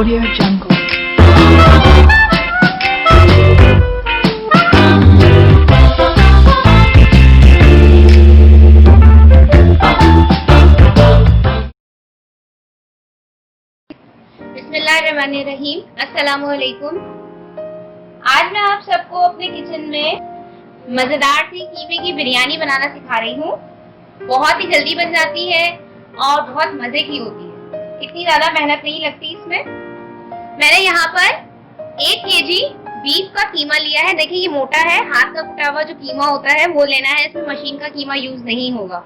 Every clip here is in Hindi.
Audio Jungle. बिस्मिल्लाहिर्रहमानिर्रहीम। अस्सलामुअलैकुम। आज मैं आप सबको अपने किचन में मजेदार सी कीमे की बिरयानी बनाना सिखा रही हूँ। बहुत ही जल्दी बन जाती है और बहुत मजे की होती है। इतनी ज्यादा मेहनत नहीं लगती इसमें। मैंने यहाँ पर 1 केजी बीफ का कीमा लिया है। देखिए ये मोटा है, हाथ का कुटा हुआ जो कीमा होता है वो लेना है। इसमें मशीन का कीमा यूज नहीं होगा,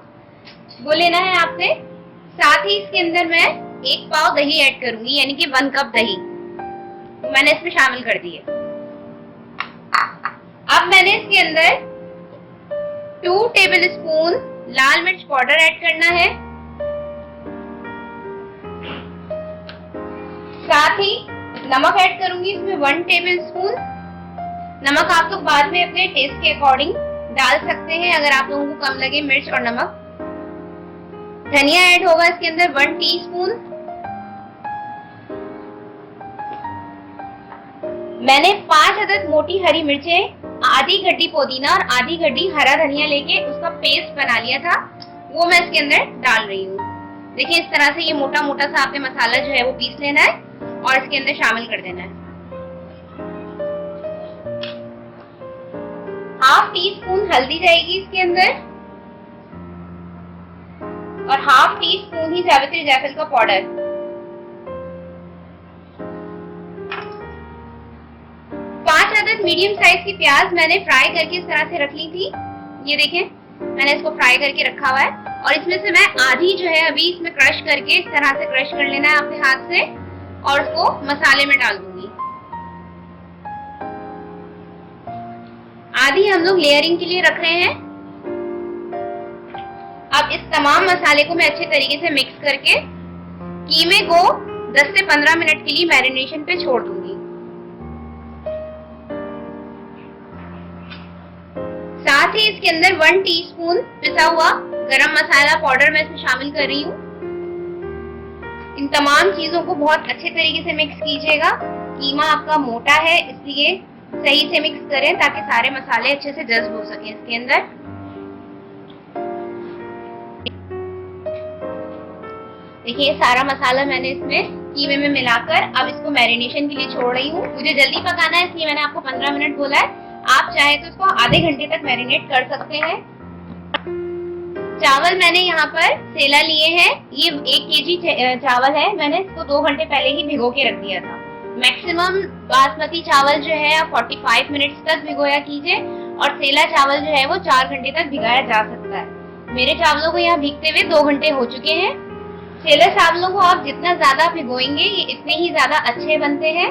वो लेना है आपने। साथ ही इसके अंदर मैं 1 पाव दही ऐड करूंगी, यानी कि 1 कप दही मैंने इसमें शामिल कर दी है। अब मैंने इसके अंदर 2 टेबलस्पून लाल मिर्च पाउडर ऐड करना है। साथ ही नमक ऐड करूंगी इसमें 1 टेबलस्पून। नमक आप लोग बाद में अपने टेस्ट के अकॉर्डिंग डाल सकते हैं, अगर आप लोगों को कम लगे मिर्च और नमक। धनिया ऐड होगा इसके अंदर 1 टीस्पून। मैंने 5 अदद मोटी हरी मिर्चें, आधी गड्डी पुदीना और आधी गड्डी हरा धनिया लेके उसका पेस्ट बना लिया था, वो मैं इसके अंदर डाल रही हूँ। देखिए इस तरह से ये मोटा मोटा सा आपने मसाला जो है वो पीस लेना है और इसके अंदर शामिल कर देना है। 1/2 टीस्पून हल्दी जाएगी इसके अंदर और 1/2 टीस्पून ही जावित्री जायफल का पाउडर। 5 अदद मीडियम साइज की प्याज मैंने फ्राई करके इस तरह से रख ली थी। ये देखें मैंने इसको फ्राई करके रखा हुआ है और इसमें से मैं आधी जो है अभी इसमें क्रश करके इस तरह से क्रश कर लेना है अपने हाथ से और उसको मसाले में डाल दूंगी। आधी हम लोग लेयरिंग के लिए रख रहे हैं। अब इस तमाम मसाले को मैं अच्छे तरीके से मिक्स करके कीमे को 10 से 15 मिनट के लिए मैरिनेशन पे छोड़ दूंगी। साथ ही इसके अंदर 1 टीस्पून पिसा हुआ गरम मसाला पाउडर मैं इसमें शामिल कर रही हूँ। इन तमाम चीजों को बहुत अच्छे तरीके से मिक्स कीजिएगा। कीमा आपका मोटा है इसलिए सही से मिक्स करें ताकि सारे मसाले अच्छे से जज्ब हो सके इसके अंदर। देखिए सारा मसाला मैंने इसमें कीमे में मिलाकर अब इसको मैरिनेशन के लिए छोड़ रही हूँ। मुझे जल्दी पकाना है इसलिए मैंने आपको 15 मिनट बोला है। आप चाहे तो इसको आधे घंटे तक मैरिनेट कर सकते हैं। चावल मैंने यहाँ पर सेला लिए हैं। ये 1 केजी चावल है। मैंने इसको 2 घंटे पहले ही भिगो के रख दिया था। मैक्सिमम बासमती चावल जो है आप 45 मिनट्स तक भिगोया कीजिए और सेला चावल जो है वो 4 घंटे तक भिगाया जा सकता है। मेरे चावलों को यहाँ भीगते हुए 2 घंटे हो चुके हैं। सेला चावलों को आप जितना ज्यादा भिगोएंगे ये इतने ही ज्यादा अच्छे बनते हैं।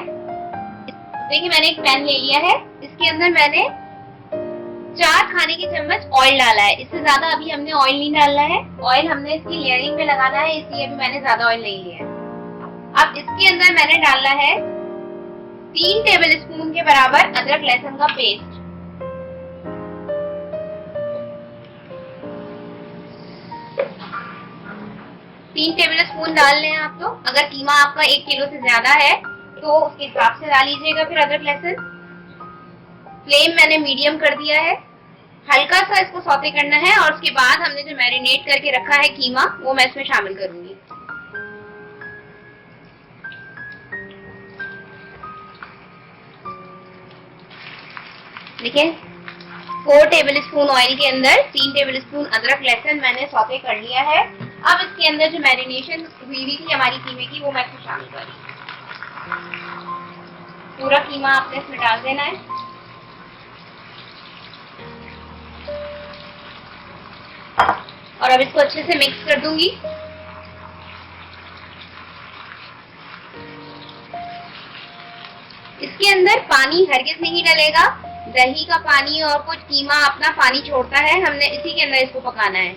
देखिए मैंने एक पैन ले लिया है। इसके अंदर मैंने 4 खाने के चम्मच ऑयल डाला है। इससे ज्यादा अभी हमने ऑयल नहीं डालना है। ऑयल हमने इसकी लेयरिंग में लगाना है, इसलिए अभी मैंने ज्यादा ऑयल नहीं लिया है। अब इसके अंदर मैंने डालना है 3 टेबलस्पून के बराबर अदरक लहसुन का पेस्ट। तीन टेबलस्पून डाल लें आप लोग। अगर कीमा आपका 1 किलो से ज्यादा है तो उसके हिसाब से डाल लीजिएगा फिर अदरक लहसुन। फ्लेम मैंने मीडियम कर दिया है। हल्का सा इसको सौते करना है और उसके बाद हमने जो मैरिनेट करके रखा है कीमा वो मैं इसमें शामिल करूंगी। देखिए 4 टेबलस्पून ऑयल के अंदर 3 टेबलस्पून अदरक लहसुन मैंने सौते कर लिया है। अब इसके अंदर जो मैरिनेशन हुई थी हमारी कीमे की वो मैं इसमें शामिल कर रही हूँ। पूरा कीमा आपने इसमें डाल देना है। और अब इसको अच्छे से मिक्स कर दूंगी। इसके अंदर पानी हरगिज नहीं डलेगा। दही का पानी और कुछ कीमा अपना पानी छोड़ता है, हमने इसी के अंदर इसको पकाना है।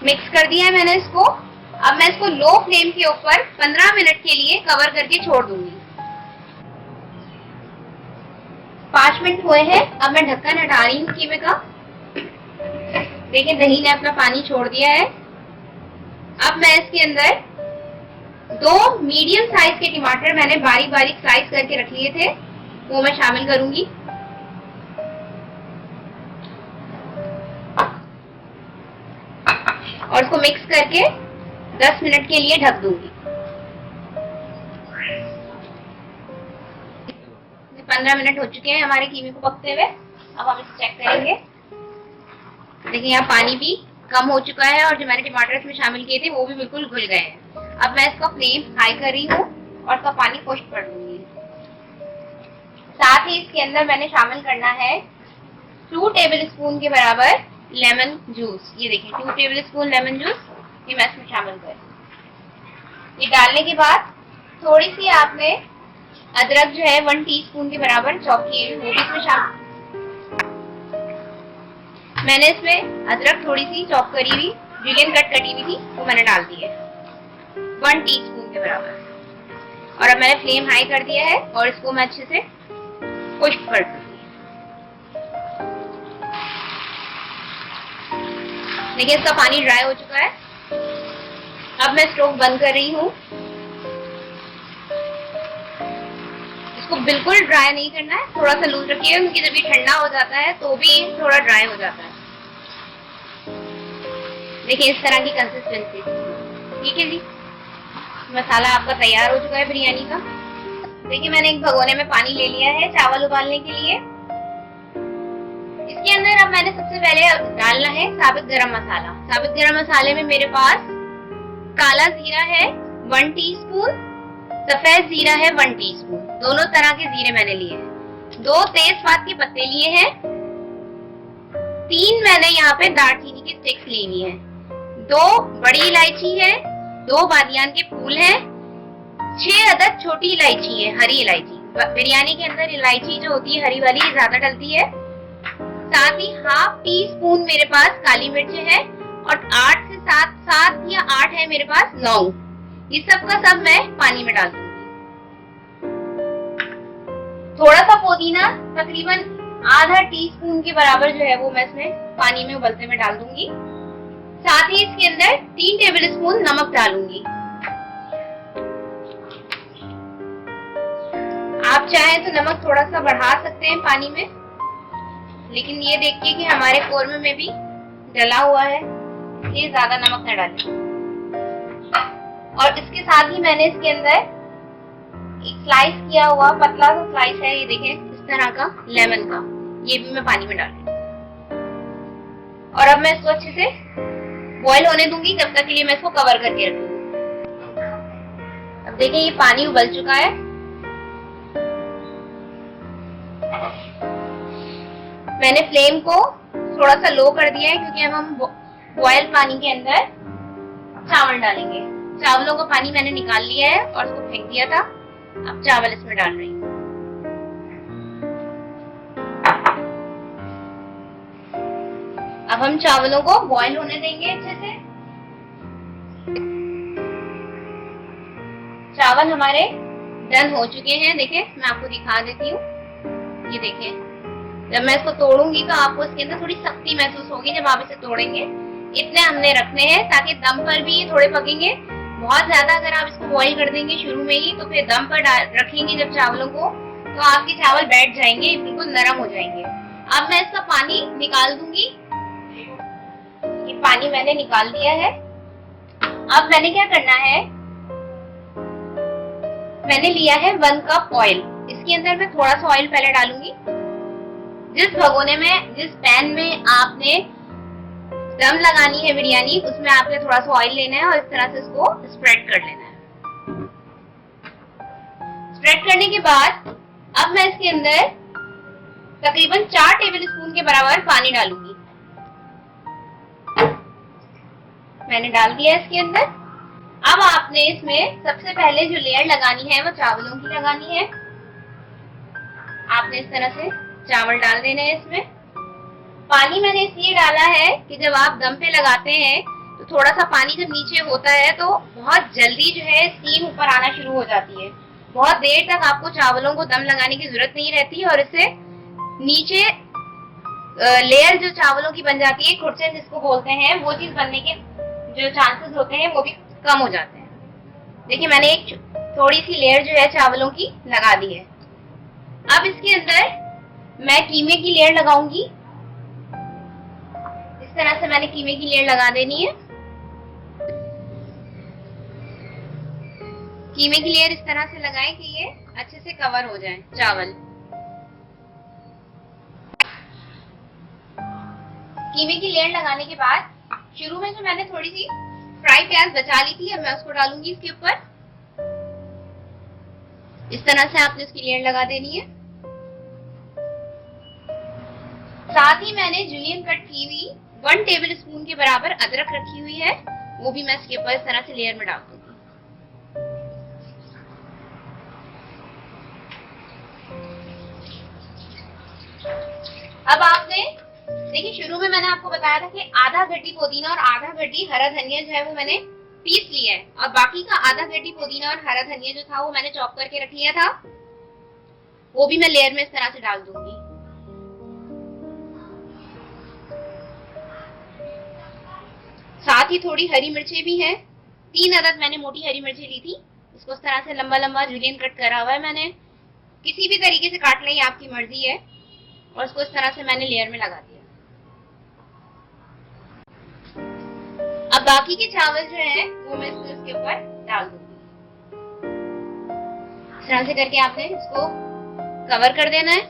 मिक्स कर दिया है मैंने इसको। अब मैं इसको लो फ्लेम के ऊपर 15 मिनट के लिए कवर करके छोड़ दूंगी। 5 मिनट हुए हैं। अब मैं ढक्कन हटा रही हूँ कीमे का। देखिए दही ने अपना पानी छोड़ दिया है। अब मैं इसके अंदर 2 मीडियम साइज के टमाटर मैंने बारीक बारीक स्लाइस करके रख लिए थे, वो मैं शामिल करूंगी। और इसको मिक्स करके 10 मिनट के लिए ढक दूंगी। 15 मिनट हो चुके हैं हमारे कीवी को पकते हुए। अब हम इसे चेक करेंगे। देखिए यहाँ पानी भी कम हो चुका है और जो मैंने टमाटर इसमें शामिल किए थे वो भी बिल्कुल घुल गए हैं। अब मैं इसका फ्लेम हाई कर रही हूँ और इसका पानी खुश्क कर दूंगी। साथ ही इसके अंदर मैंने शामिल करना है 2 टेबल स्पून के बराबर लेमन जूस। ये देखिए 2 टेबल स्पून लेमन जूस ये मैं इसमें शामिल कर। ये डालने के बाद थोड़ी सी आपने अदरक जो है 1 टीस्पून के बराबर चॉप किए वो भी इसमें शामिल। मैंने इसमें अदरक थोड़ी सी चॉप करी हुई जुलियन कट कटी हुई थी वो मैंने डाल दी है 1 टीस्पून के बराबर। और अब मैंने फ्लेम हाई कर दिया है और इसको मैं अच्छे से खुश्क कर दूंगी। देखिए इसका पानी ड्राई हो चुका है। अब मैं स्टोव बंद कर रही हूँ। इसको बिल्कुल ड्राई नहीं करना है, थोड़ा सा लूज रखिएगा क्योंकि जब ये ठंडा हो जाता है तो भी थोड़ा ड्राई हो जाता है। देखिए इस तरह की कंसिस्टेंसी, ठीक है जी। मसाला आपका तैयार हो चुका है बिरयानी का। देखिए मैंने एक भगोने में पानी ले लिया है चावल उबालने के लिए। इसके अंदर अब मैंने सबसे पहले डालना है साबुत गरम मसाला। साबुत गरम मसाले में मेरे पास काला जीरा है 1 टीस्पून, सफेद जीरा है 1 टीस्पून, दोनों तरह के जीरे मैंने लिए हैं। 2 तेजपात के पत्ते लिए हैं, 3 मैंने यहाँ पे दालचीनी की स्टिक्स ली हुई है, 2 बड़ी इलायची है, 2 बादियान के फूल हैं, 6 अदद छोटी इलायची है, हरी इलायची। बिरयानी के अंदर इलायची जो होती है हरी वाली ज्यादा डलती है। साथ ही 1/2 टीस्पून मेरे पास काली मिर्च है और 8 से 7 या 8 है मेरे पास लौंग। ये सब का सब मैं पानी में डाल दूंगी। थोड़ा सा पुदीना तकरीबन आधा टीस्पून के बराबर जो है वो मैं इसमें पानी में उबलते में डाल दूंगी। साथ ही इसके अंदर 3 टेबल स्पून नमक डालूंगी। आप चाहें तो नमक थोड़ा सा बढ़ा सकते हैं पानी में, लेकिन ये देखिए कि हमारे कोरमा में भी डला हुआ है इसलिए ज्यादा नमक न डालें। और इसके साथ ही मैंने इसके अंदर एक स्लाइस किया हुआ पतला सा स्लाइस है, ये देखें इस तरह का लेमन का, ये भी मैं पानी में डाल रही हूँ। और अब मैं इसको अच्छे से बॉईल होने दूंगी, जब तक के लिए मैं इसको कवर करके रखूंगी। अब देखिए ये पानी उबल चुका है। मैंने फ्लेम को थोड़ा सा लो कर दिया है क्योंकि अब हम बॉयल पानी के अंदर चावल डालेंगे। चावलों का पानी मैंने निकाल लिया है और उसको फेंक दिया था। अब चावल इसमें डाल रही हूँ। अब हम चावलों को बॉईल होने देंगे अच्छे से। चावल हमारे डन हो चुके हैं। देखिए मैं आपको दिखा देती हूँ, ये देखिए जब मैं इसको तोड़ूंगी तो आपको इसके अंदर थोड़ी सख्ती महसूस होगी जब आप इसे तोड़ेंगे। इतने हमने रखने हैं ताकि दम पर भी ये थोड़े पकेंगे। बहुत ज्यादा अगर आप इसको बॉईल कर देंगे शुरू में ही तो फिर दम पर रखेंगे जब चावलों को तो आपके चावल बैठ जाएंगे, बिल्कुल नरम हो जाएंगे। अब मैं इसका पानी निकाल दूंगी। ये पानी मैंने निकाल दिया है। अब मैंने क्या करना है, मैंने लिया है 1 कप ऑयल। इसके अंदर मैं थोड़ा सा ऑयल पहले डालूंगी। जिस भगोने में, जिस पैन में आपने दम लगानी है बिरयानी, उसमें आपने थोड़ा सा ऑयल लेना है और इस तरह से इसको स्प्रेड कर लेना है। स्प्रेड करने के बाद अब मैं इसके अंदर तकरीबन 4 टेबल स्पून के बराबर पानी डालूंगी। मैंने डाल दिया इसके अंदर। अब आपने इसमें सबसे पहले जो लेयर लगानी है वो चावलों की लगानी है। आपने इस तरह से चावल डाल देने हैं इसमें। पानी मैंने इसलिए डाला है कि जब आप दम पे लगाते हैं तो थोड़ा सा पानी जब नीचे होता है तो बहुत जल्दी जो है स्टीम ऊपर आना शुरू हो जाती है। बहुत देर तक आपको चावलों को दम लगाने की जरूरत नहीं रहती और इससे नीचे लेयर जो चावलों की बन जाती है, खुरचन जिसको बोलते हैं, वो चीज बनने के जो चांसेस होते हैं वो भी कम हो जाते हैं। देखिए मैंने एक थोड़ी सी लेयर जो है चावलों की लगा दी है। अब इसके अंदर मैं कीमे की लेयर लगाऊंगी। इस तरह से मैंने कीमे की लेयर लगा देनी है। कीमे की लेयर इस तरह से लगाएं कि ये अच्छे से कवर हो जाए चावल। कीमे की लेयर लगाने के बाद शुरू में जो मैंने थोड़ी सी फ्राई प्याज बचा ली थी, अब मैं उसको डालूंगी इसके ऊपर। इस तरह से आपने उसकी लेयर लगा देनी है। साथ ही मैंने जूलियन कट की हुई 1 टेबल स्पून के बराबर अदरक रखी हुई है, वो भी मैं इसके ऊपर इस तरह से लेयर में डाल दूंगी। अब आपने देखिए शुरू में मैंने आपको बताया था कि आधा गड्डी पुदीना और आधा गड्डी हरा धनिया जो है वो मैंने पीस लिया है, और बाकी का आधा गड्डी पुदीना और हरा धनिया जो था वो मैंने चॉप करके रख लिया था, वो भी मैं लेयर में इस तरह से डाल दूंगी। साथ ही थोड़ी हरी मिर्चें भी हैं, 3 अदद मैंने मोटी हरी मिर्चें ली थी, इसको इस तरह से लंबा लंबा जूलियन कट करा हुआ है मैंने। किसी भी तरीके से काट लें, ये आपकी मर्जी है। और इसको इस तरह से मैंने लेयर में लगा दिया। अब बाकी के चावल जो हैं वो मैं इसके ऊपर डाल दूंगी। इस तरह से करके आपने इसको कवर कर देना है।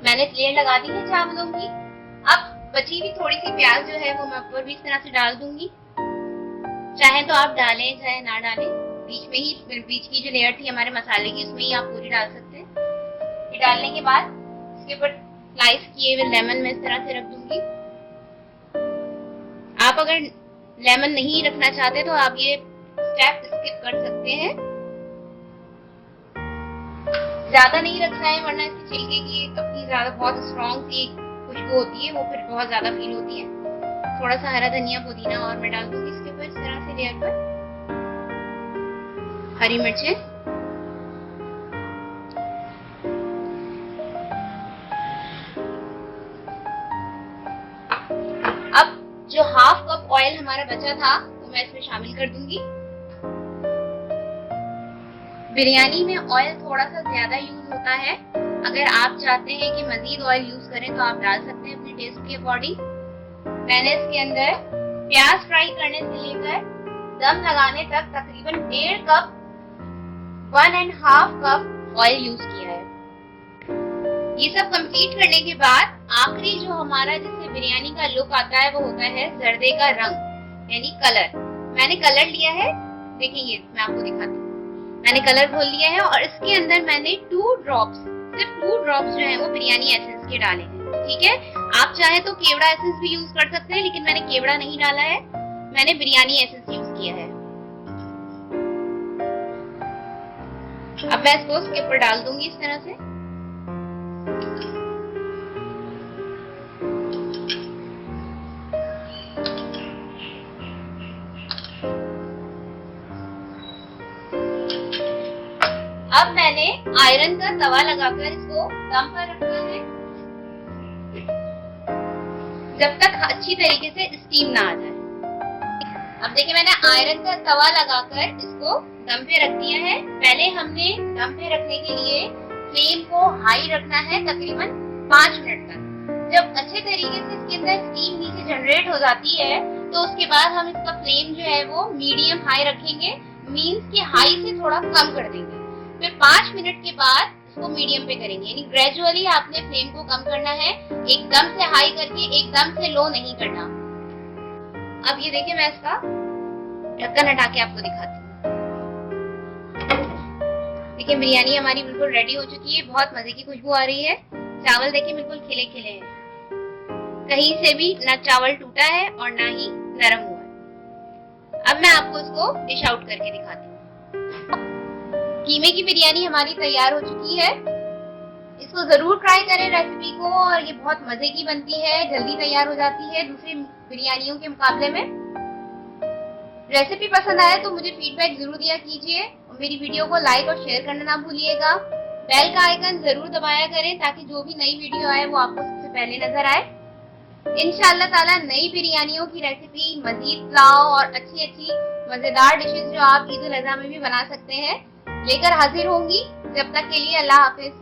मैंने लेयर लगा दी है चावलों की। अब बची हुई थोड़ी सी प्याज जो है वो मैं ऊपर भी इस तरह से डाल दूंगी। चाहे तो आप डालें चाहे ना डालें, बीच की जो लेयर थी हमारे मसाले की उसमें ही आप पूरी डाल सकते हैं। ये डालने के बाद इसके ऊपर स्लाइस किए हुए लेमन में इस तरह से रख दूंगी। आप अगर लेमन नहीं रखना चाहते तो आप ये स्टेप स्किप कर सकते हैं। ज्यादा नहीं रखना है वरना इसके छिलके की अपनी ज्यादा बहुत स्ट्रॉन्ग सी खुशबू होती है, वो फिर बहुत ज्यादा फील होती है। थोड़ा सा हरा धनिया पुदीना और मैं डाल दूंगी इसके ऊपर इस तरह से लेयर पर। हरी मिर्चें, अब जो हाफ कप ऑयल हमारा बचा था वो मैं इसमें शामिल कर दूंगी। बिरयानी में ऑयल थोड़ा सा ज्यादा यूज होता है, अगर आप चाहते हैं कि मजीद ऑयल यूज करें तो आप डाल सकते हैं अपने टेस्ट के अकॉर्डिंग। मैंने इसके अंदर प्याज फ्राई करने से लेकर दम लगाने तक तकरीबन 1.5 कप 1.5 कप ऑयल यूज किया है। ये सब कंप्लीट करने के बाद आखिरी जो हमारा जिससे बिरयानी का लुक आता है वो होता है जर्दे का रंग यानी कलर। मैंने कलर लिया है, देखिए ये मैं आपको दिखाती हूँ। मैंने कलर घोल लिया है और इसके अंदर मैंने 2 ड्रॉप्स, सिर्फ 2 ड्रॉप्स जो है वो बिरयानी एसेंस के डाले हैं। ठीक है, आप चाहे तो केवड़ा एसेंस भी यूज कर सकते हैं, लेकिन मैंने केवड़ा नहीं डाला है, मैंने बिरयानी एसेंस यूज किया है। अब मैं इसको इसके ऊपर डाल दूंगी इस तरह से। अब मैंने आयरन का तवा लगाकर इसको दम पर रखना है जब तक अच्छी तरीके से स्टीम ना आ जाए। अब देखिए मैंने आयरन का तवा लगाकर इसको दम पे रख दिया है। पहले हमने दम पे रखने के लिए फ्लेम को हाई रखना है तकरीबन 5 मिनट तक। जब अच्छे तरीके से इसके अंदर स्टीम नीचे जनरेट हो जाती है तो उसके बाद हम इसका फ्लेम जो है वो मीडियम हाई रखेंगे, मींस कि हाई से थोड़ा कम कर देंगे। फिर 5 मिनट के बाद इसको मीडियम पे करेंगे, यानी ग्रेजुअली आपने फ्लेम को कम करना है, एकदम से हाई करके एकदम से लो नहीं करना। अब ये देखिए मैं इसका ढक्कन हटा के आपको दिखाती हूँ। देखिए बिरयानी हमारी बिल्कुल रेडी हो चुकी है, बहुत मजे की खुशबू आ रही है। चावल देखिए बिल्कुल खिले खिले हैं, कहीं से भी ना चावल टूटा है और ना ही नरम हुआ है। अब मैं आपको इसको डिश आउट करके दिखाती हूँ। कीमे की बिरयानी हमारी तैयार हो चुकी है। इसको जरूर ट्राई करें रेसिपी को, और ये बहुत मजे की बनती है, जल्दी तैयार हो जाती है दूसरी बिरयानियों के मुकाबले में। रेसिपी पसंद आए तो मुझे फीडबैक जरूर दिया कीजिए और मेरी वीडियो को लाइक और शेयर करना ना भूलिएगा। बेल का आइकन जरूर दबाया करें ताकि जो भी नई वीडियो आए वो आपको सबसे पहले नजर आए। इंशाल्लाह ताला नई बिरयानियों की रेसिपी, मजीद पुलाव और अच्छी अच्छी मजेदार डिशेस जो आप ईद उल अजहा में भी बना सकते हैं लेकर हाजिर होंगी। जब तक के लिए अल्लाह हाफिज।